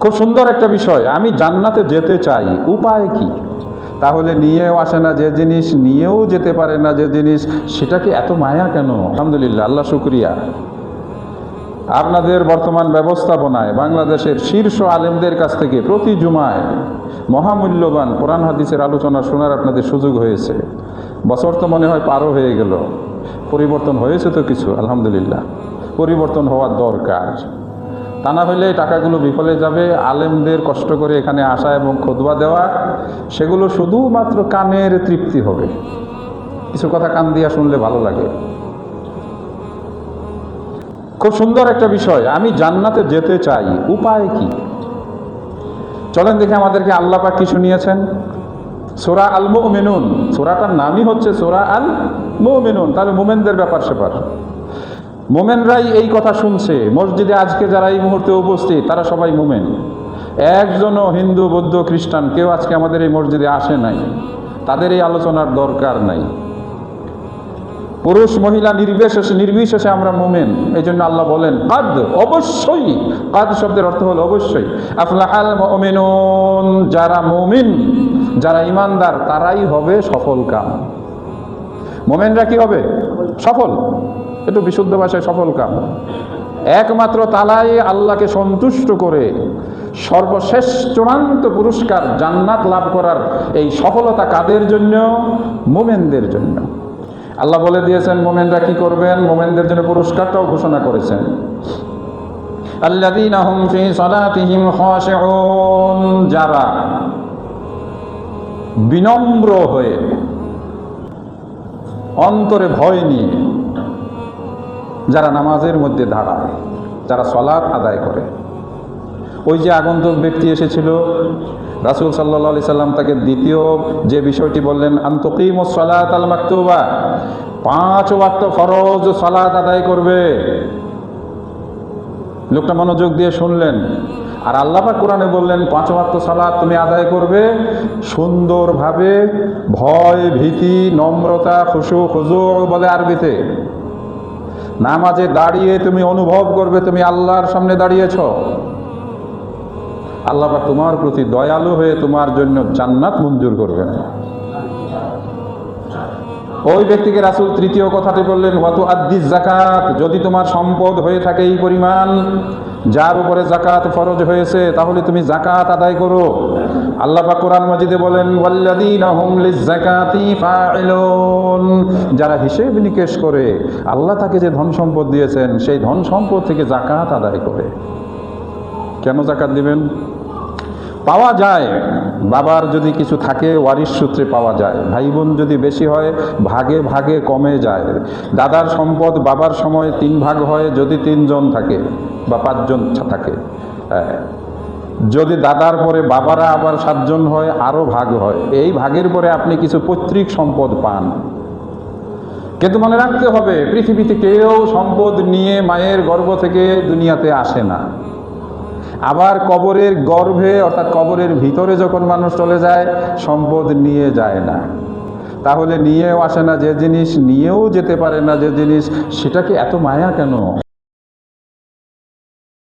খুব সুন্দর একটা বিষয়। আমি জান্নাতে যেতে চাই, উপায় কি? তাহলে নিয়েও আসে না যে জিনিস, নিয়েও যেতে পারে না যে জিনিস, সেটাকে এত মায়া কেন? আলহামদুলিল্লাহ, আল্লাহ শুকরিয়া। আপনাদের বর্তমান ব্যবস্থাপনায় বাংলাদেশের শীর্ষ আলেমদের কাছ থেকে প্রতি জুমায় মহামূল্যবান কোরআন হাদিসের আলোচনা শোনার আপনাদের সুযোগ হয়েছে। বছর তো মনে হয় পারও হয়ে গেল। পরিবর্তন হয়েছে তো কিছু, আলহামদুলিল্লাহ। পরিবর্তন হওয়ার দরকার, তা না হলে টাকাগুলো বিফলে যাবে। আলেমদের কষ্ট করে এখানে আসা এবং খুতবা দেওয়া, সেগুলো শুধুমাত্র কানের তৃপ্তি হবে। কিছু কথা কান দিয়া শুনলে ভালো লাগে। খুব সুন্দর একটা বিষয়। আমি জান্নাতে যেতে চাই, উপায় কি? চলেন দেখে আমাদেরকে আল্লাহ পাক কি শুনিয়েছেন। সূরা আল মুমিনুন, সূরাটার নামই হচ্ছে সূরা আল মুমিনুন। তাহলে মুমিনদের ব্যাপার সেপার, মোমেনরাই এই কথা শুনছে। মসজিদে আজকে যারা এই মুহূর্তে উপস্থিত, তারা সবাই মোমেন। একজনও হিন্দু, বৌদ্ধ, খ্রিস্টান কেউ আজকে আমাদের এই মসজিদে আসে নাই। তাদের এই আলোচনার দরকার নাই। পুরুষ মহিলা নির্বিশেষে আমরা মোমেন। এই জন্য আল্লাহ বলেন কাদ, অবশ্যই। কাদ শব্দের অর্থ হলো অবশ্যই। আফলাহাল মুমিনুন, যারা মুমিন, যারা ইমানদার, তারাই হবে সফল কাম। মোমেনরা কি হবে? সফল। একটু বিশুদ্ধ ভাষায় সফল কাম। একমাত্র তালাই আল্লাহকে সন্তুষ্ট করে সর্বশেষ চূড়ান্ত পুরস্কার জান্নাত লাভ করার এই সফলতা কাদের জন্য? মোমেনদের জন্য। আল্লাহ বলে দিয়েছেন মোমেনরা কি করবেন। মোমেনদের জন্য পুরস্কারটাও ঘোষণা করেছেন। আল্লাযীনা হুম ফী সালাতিহিম খাশিউন, যারা বিনম্র হয়ে, অন্তরে ভয় নিয়ে যারা নামাজের মধ্যে দাঁড়ায়, যারা সালাত আদায় করে। ওই যে আগন্তুক ব্যক্তি এসেছিল, রাসূল সাল্লাল্লাহু আলাইহি সাল্লাম তাকে দ্বিতীয় যে বিষয়টি বললেন, আনতুকিমুস সালাত আল মাকতুবা, 5 ওয়াক্ত ফরজ সালাত আদায় করবে। লোকটা মনোযোগ দিয়ে শুনলেন। আর আল্লাহ পাক কোরআনে বললেন 5 ওয়াক্ত সালাত তুমি আদায় করবে সুন্দরভাবে, ভয়, ভীতি, নম্রতা, খুশু, খুজু বলে আরবিতে। নামাজে দাঁড়িয়ে তুমি অনুভব করবে তুমি আল্লাহর সামনে দাঁড়িয়েছ। আল্লাহ পাক তোমার প্রতি দয়ালু হয়ে তোমার জন্য জান্নাত মঞ্জুর করবেন। ওই ব্যক্তিকে রাসূল তৃতীয় কথাটি বললেন ওয়াতু আদ্দিজ যাকাত, যদি তোমার সম্পদ হয়ে থাকে এই পরিমাণ, যার উপরে যাকাত ফরজ হয়েছে, তাহলে তুমি যাকাত আদায় করো। আল্লাহ পাক কোরআন মাজিদে বলেন ওয়াল্লাযীনা হুম লিয-যাকাতি ফাইলুন, যারা হিসেব নিকেশ করে আল্লাহ তাকে যে ধন সম্পদ দিয়েছেন সেই ধন সম্পদ থেকে যাকাত আদায় করে। কেন যাকাত দিবেন? পাওয়া যায়, বাবার যদি কিছু থাকে ওয়ারিশ সূত্রে পাওয়া যায়। ভাই বোন যদি বেশি হয় ভাগে ভাগে কমে যায়। দাদার সম্পদ বাবার সময় 3 ভাগ হয় যদি 3 জন থাকে বা 5 জন থাকে। যদি দাদার পরে বাবারা আবার 7 জন হয় আরও ভাগ হয়। এই ভাগের পরে আপনি কিছু পৈতৃক সম্পদ পান। কিন্তু মনে রাখতে হবে পৃথিবীতে কেউ সম্পদ নিয়ে মায়ের গর্ভ থেকে দুনিয়াতে আসে না। আবার কবরের গর্ভে অর্থাৎ কবরের ভিতরে যখন মানুষ চলে যায় সম্পদ নিয়ে যায় না। তাহলে নিয়েও আসে না যে জিনিস, নিয়েও যেতে পারে না যে জিনিস, সেটাকে এত মায়া কেন?